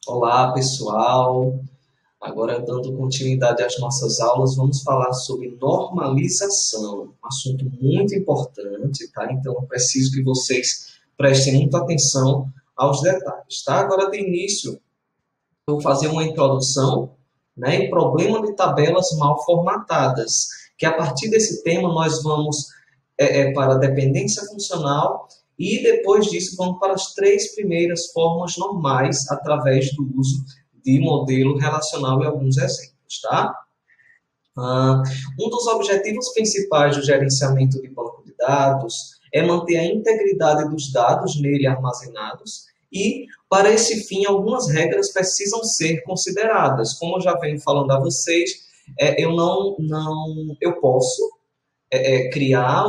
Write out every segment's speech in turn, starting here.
Olá, pessoal. Agora, dando continuidade às nossas aulas, vamos falar sobre normalização, um assunto muito importante, tá? Então, eu preciso que vocês prestem muita atenção aos detalhes, tá? Agora, de início, eu vou fazer uma introdução, né, e problema de tabelas mal formatadas, que a partir desse tema nós vamos para a dependência funcional e depois disso vamos para as três primeiras formas normais através do uso de modelo relacional e alguns exemplos, tá? Um dos objetivos principais do gerenciamento de banco de dados é manter a integridade dos dados nele armazenados e, para esse fim, algumas regras precisam ser consideradas. Como eu já venho falando a vocês, eu posso criar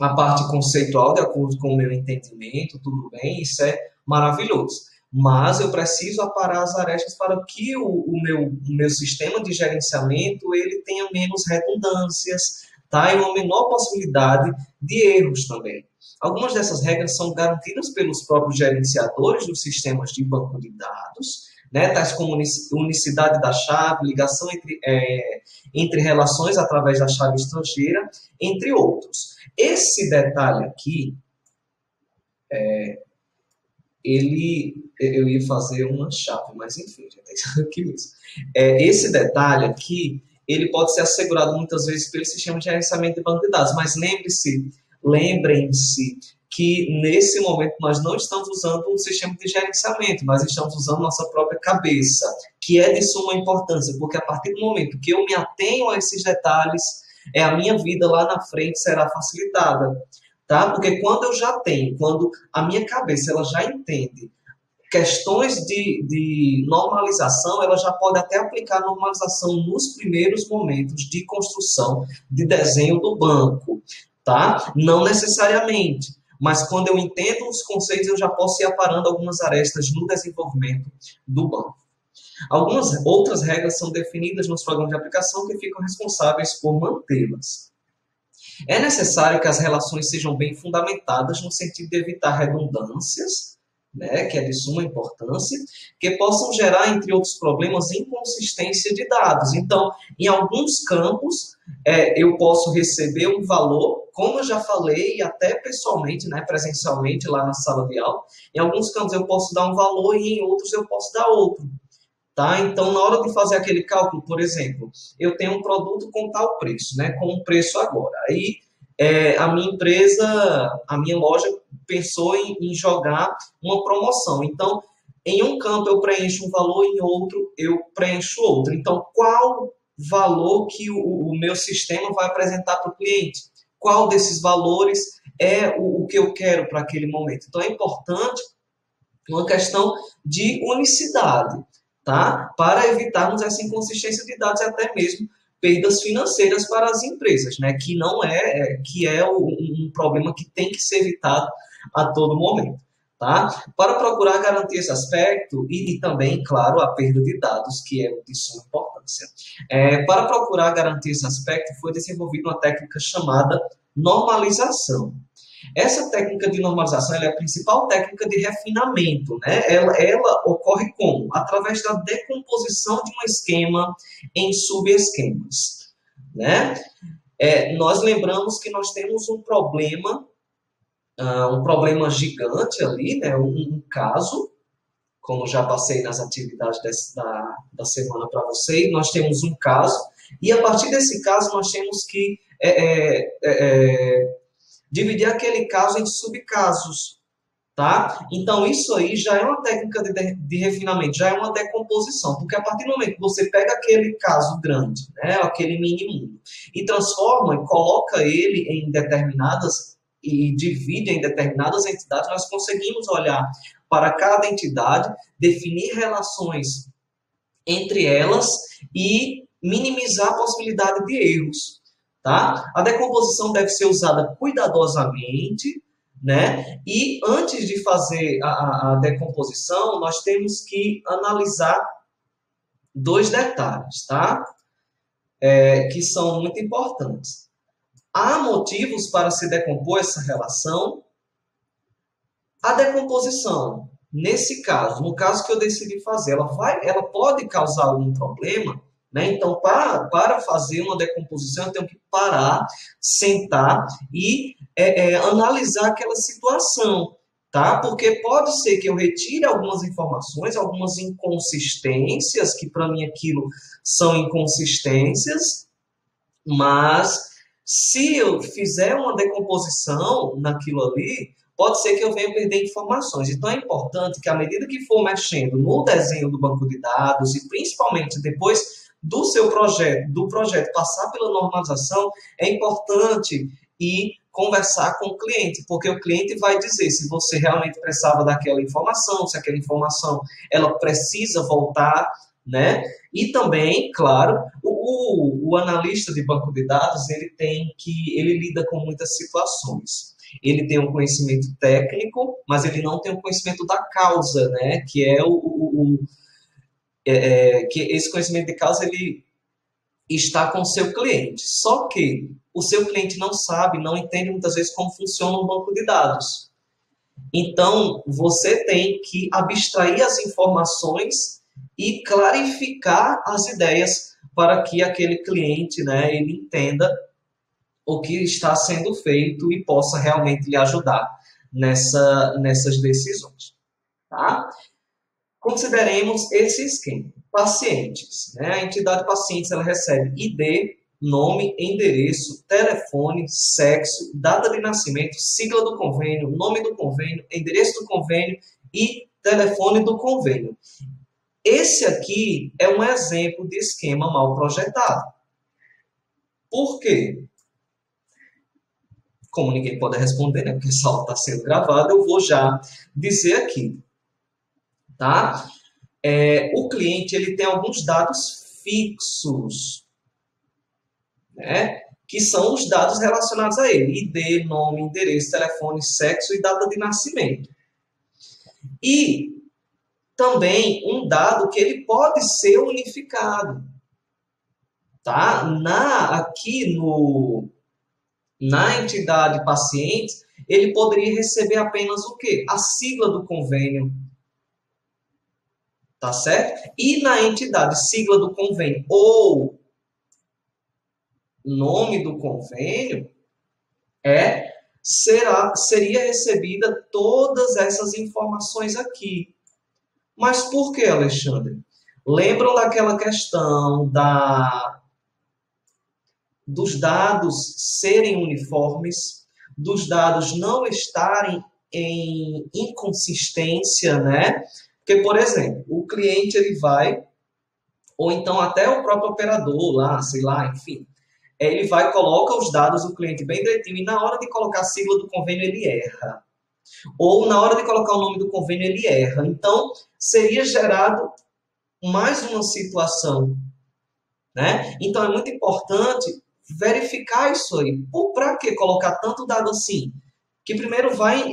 a parte conceitual de acordo com o meu entendimento, tudo bem, isso é maravilhoso. Mas eu preciso aparar as arestas para que o meu sistema de gerenciamento ele tenha menos redundâncias, tá? E uma menor possibilidade de erros também. Algumas dessas regras são garantidas pelos próprios gerenciadores dos sistemas de banco de dados, né, tais como unicidade da chave, ligação entre relações através da chave estrangeira, entre outros. Esse detalhe aqui, eu ia fazer uma chave, mas enfim, já está aqui mesmo. Esse detalhe aqui, ele pode ser assegurado muitas vezes pelo sistema de gerenciamento de banco de dados, mas lembrem-se que nesse momento nós não estamos usando um sistema de gerenciamento, nós estamos usando nossa própria cabeça, que é de suma importância, porque a partir do momento que eu me atenho a esses detalhes, a minha vida lá na frente será facilitada, tá? Porque quando a minha cabeça ela já entende questões de normalização, ela já pode até aplicar normalização nos primeiros momentos de construção de desenho do banco, tá? Não necessariamente. Mas quando eu entendo os conceitos, eu já posso ir aparando algumas arestas no desenvolvimento do banco. Algumas outras regras são definidas nos programas de aplicação que ficam responsáveis por mantê-las. É necessário que as relações sejam bem fundamentadas no sentido de evitar redundâncias, né, que é de suma importância, que possam gerar, entre outros problemas, inconsistência de dados. Então, em alguns campos, eu posso receber um valor, como eu já falei, até pessoalmente, né, presencialmente, lá na sala de aula. Em alguns campos eu posso dar um valor e em outros eu posso dar outro. Tá? Então, na hora de fazer aquele cálculo, por exemplo, eu tenho um produto com tal preço, né, com um preço agora. Aí, a minha empresa, a minha loja pensou em jogar uma promoção. Então, em um campo eu preencho um valor, em outro eu preencho outro. Então, qual valor que o meu sistema vai apresentar para o cliente? Qual desses valores é o que eu quero para aquele momento? Então, é importante uma questão de unicidade, tá? Para evitarmos essa inconsistência de dados e até mesmo perdas financeiras para as empresas, né? Que é um problema que tem que ser evitado a todo momento, tá? Para procurar garantir esse aspecto e também, claro, a perda de dados, que é de suma importância. Para procurar garantir esse aspecto, foi desenvolvida uma técnica chamada normalização. Essa técnica de normalização é a principal técnica de refinamento, né? Ela ocorre como? Através da decomposição de um esquema em subesquemas, né? Nós lembramos que nós temos um problema gigante ali, né? Um caso, como já passei nas atividades da semana para vocês, nós temos um caso, e a partir desse caso nós temos que dividir aquele caso em subcasos, tá? Então, isso aí já é uma técnica de refinamento, já é uma decomposição, porque a partir do momento que você pega aquele caso grande, né, aquele mini mundo, e transforma e coloca ele em determinadas, e divide em determinadas entidades, nós conseguimos olhar para cada entidade, definir relações entre elas e minimizar a possibilidade de erros. Tá? A decomposição deve ser usada cuidadosamente, né? E antes de fazer a decomposição, nós temos que analisar dois detalhes, tá? Que são muito importantes. Há motivos para se decompor essa relação? A decomposição nesse caso, no caso que eu decidi fazer, ela pode causar algum problema, né? Então, para fazer uma decomposição, eu tenho que parar, sentar e analisar aquela situação, tá? Porque pode ser que eu retire algumas informações, algumas inconsistências, que para mim aquilo são inconsistências, mas se eu fizer uma decomposição naquilo ali, pode ser que eu venha perder informações. Então é importante que, à medida que for mexendo no desenho do banco de dados, e principalmente depois do seu projeto passar pela normalização, é importante ir conversar com o cliente, porque o cliente vai dizer se você realmente precisava daquela informação, se aquela informação ela precisa voltar, né? E também, claro, o analista de banco de dados, ele lida com muitas situações. Ele tem um conhecimento técnico, mas ele não tem um conhecimento da causa, né? Que que esse conhecimento de causa ele está com o seu cliente. Só que o seu cliente não sabe, não entende muitas vezes como funciona um banco de dados. Então, você tem que abstrair as informações e clarificar as ideias para que aquele cliente, né, ele entenda o que está sendo feito e possa realmente lhe ajudar nessas decisões. Tá? Consideremos esse esquema. Pacientes. Né? A entidade pacientes ela recebe ID, nome, endereço, telefone, sexo, data de nascimento, sigla do convênio, nome do convênio, endereço do convênio e telefone do convênio. Esse aqui é um exemplo de esquema mal projetado. Por quê? Como ninguém pode responder, né? Porque essa aula está sendo gravada, eu vou já dizer aqui. Tá? O cliente ele tem alguns dados fixos, né? Que são os dados relacionados a ele. ID, nome, endereço, telefone, sexo e data de nascimento. E também um dado que ele pode ser unificado. Tá? Aqui na entidade paciente, ele poderia receber apenas o quê? A sigla do convênio. Tá certo? E na entidade sigla do convênio ou nome do convênio, seria recebida todas essas informações aqui. Mas por que, Alexandre? Lembram daquela questão dos dados serem uniformes, dos dados não estarem em inconsistência, né? Porque, por exemplo, o cliente ele vai, ou então até o próprio operador lá, sei lá, enfim, ele vai, coloca os dados do cliente bem direitinho e na hora de colocar a sigla do convênio ele erra. Ou na hora de colocar o nome do convênio ele erra. Então, seria gerado mais uma situação, né? Então, é muito importante verificar isso aí. Para que colocar tanto dado assim? Que primeiro vai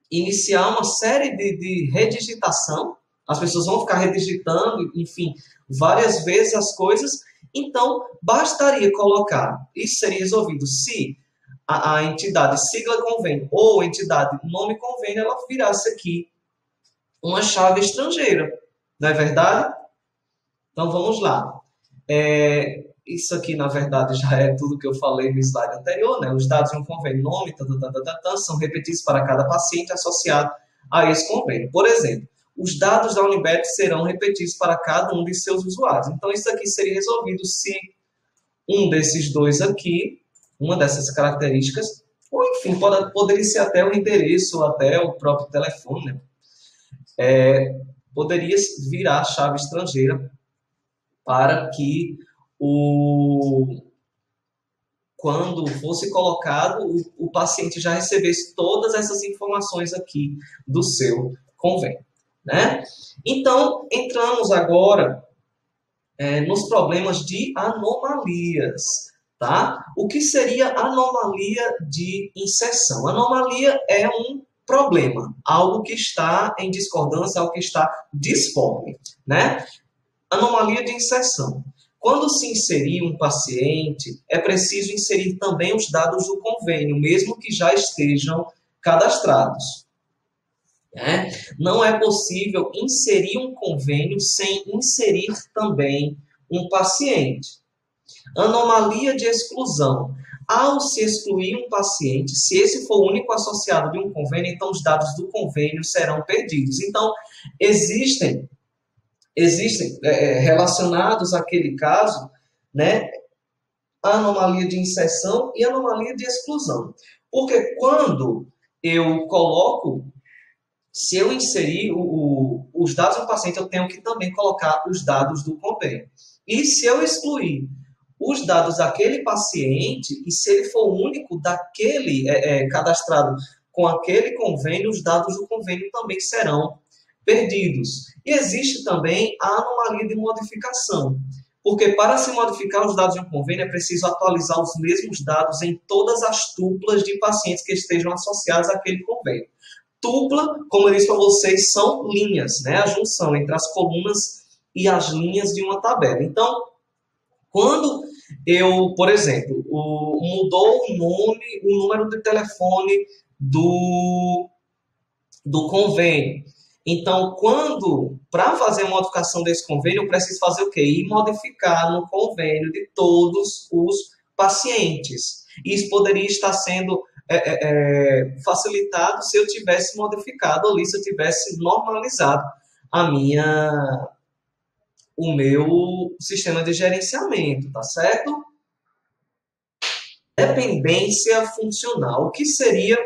iniciar uma série de redigitação, as pessoas vão ficar redigitando, enfim, várias vezes as coisas, então bastaria colocar, isso seria resolvido se a entidade sigla convênio ou entidade nome convênio, ela virasse aqui uma chave estrangeira, não é verdade? Então vamos lá. Isso aqui, na verdade, já é tudo que eu falei no slide anterior, né? Os dados de um convênio, nome, são repetidos para cada paciente associado a esse convênio. Por exemplo, os dados da Unibet serão repetidos para cada um de seus usuários. Então, isso aqui seria resolvido se um desses dois aqui, uma dessas características, ou enfim, poderia ser até o endereço, ou até o próprio telefone, né? Poderia virar chave estrangeira para que quando fosse colocado, o paciente já recebesse todas essas informações aqui do seu convênio, né? Então, entramos agora nos problemas de anomalias, tá? O que seria anomalia de inserção? Anomalia é um problema, algo que está em discordância, algo que está disforme, né? Anomalia de inserção. Quando se inserir um paciente, é preciso inserir também os dados do convênio, mesmo que já estejam cadastrados. né? Não é possível inserir um convênio sem inserir também um paciente. Anomalia de exclusão. Ao se excluir um paciente, se esse for o único associado de um convênio, então os dados do convênio serão perdidos. Então, existem relacionados àquele caso, né, anomalia de inserção e anomalia de exclusão. Porque quando eu coloco, se eu inserir os dados do paciente, eu tenho que também colocar os dados do convênio. E se eu excluir os dados daquele paciente, e se ele for o único daquele cadastrado com aquele convênio, os dados do convênio também serão perdidos. E existe também a anomalia de modificação, porque para se modificar os dados de um convênio é preciso atualizar os mesmos dados em todas as tuplas de pacientes que estejam associados àquele convênio. Tupla, como eu disse para vocês, são linhas, né? A junção entre as colunas e as linhas de uma tabela. Então, quando eu, por exemplo, mudou o nome, o número de telefone do convênio. Então, para fazer a modificação desse convênio, eu preciso fazer o quê? Ir modificar no convênio de todos os pacientes. Isso poderia estar sendo facilitado se eu tivesse modificado ali, se eu tivesse normalizado o meu sistema de gerenciamento, tá certo? Dependência funcional. O que seria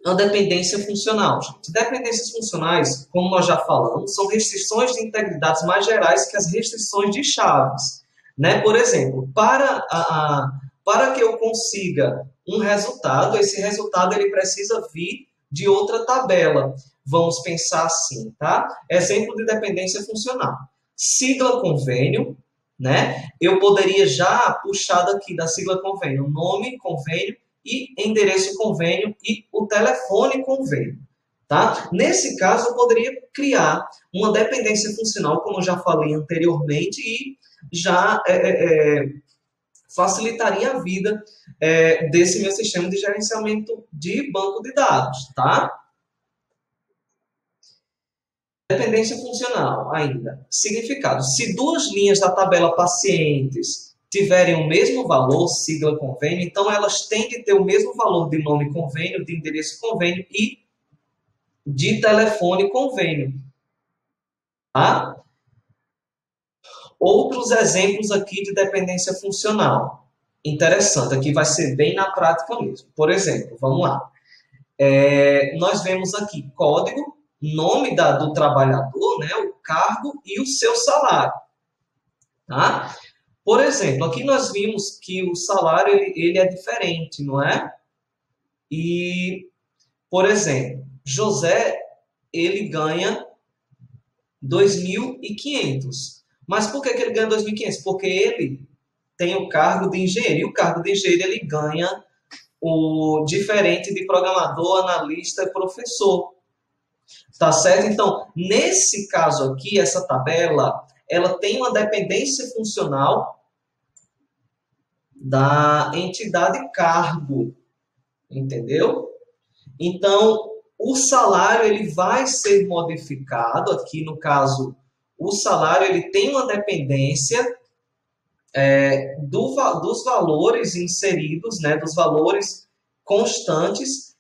a dependência funcional? Dependências funcionais, como nós já falamos, são restrições de integridades mais gerais que as restrições de chaves, né? Por exemplo, para que eu consiga um resultado, esse resultado ele precisa vir de outra tabela. Vamos pensar assim, tá? Exemplo de dependência funcional. Sigla convênio, né? Eu poderia já puxar daqui da sigla convênio, nome convênio e endereço convênio e o telefone convênio, tá? Nesse caso, eu poderia criar uma dependência funcional, como eu já falei anteriormente, e já facilitaria a vida desse meu sistema de gerenciamento de banco de dados, tá? Dependência funcional ainda. Significado. Se duas linhas da tabela pacientes tiverem o mesmo valor, sigla convênio, então elas têm de ter o mesmo valor de nome convênio, de endereço convênio e de telefone convênio. Tá? Outros exemplos aqui de dependência funcional. Interessante, aqui vai ser bem na prática mesmo. Por exemplo, vamos lá. Nós vemos aqui código, nome do trabalhador, né, o cargo e o seu salário. Tá? Por exemplo, aqui nós vimos que o salário ele é diferente, não é? E, por exemplo, José ele ganha 2.500. Mas por que ele ganha 2.500? Porque ele tem o cargo de engenheiro. E o cargo de engenheiro ele ganha o diferente de programador, analista e professor. Tá certo? Então, nesse caso aqui, essa tabela, ela tem uma dependência funcional da entidade cargo, entendeu? Então, o salário ele vai ser modificado, aqui no caso, o salário ele tem uma dependência dos valores inseridos, né, dos valores constantes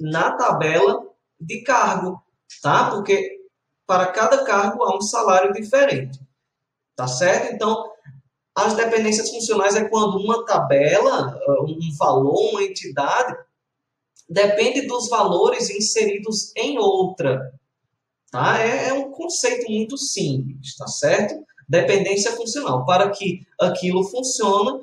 na tabela de cargo, tá? Porque para cada cargo há um salário diferente, tá certo? Então, as dependências funcionais é quando uma tabela, um valor, uma entidade, depende dos valores inseridos em outra, tá? É um conceito muito simples, tá certo? Dependência funcional. Para que aquilo funcione,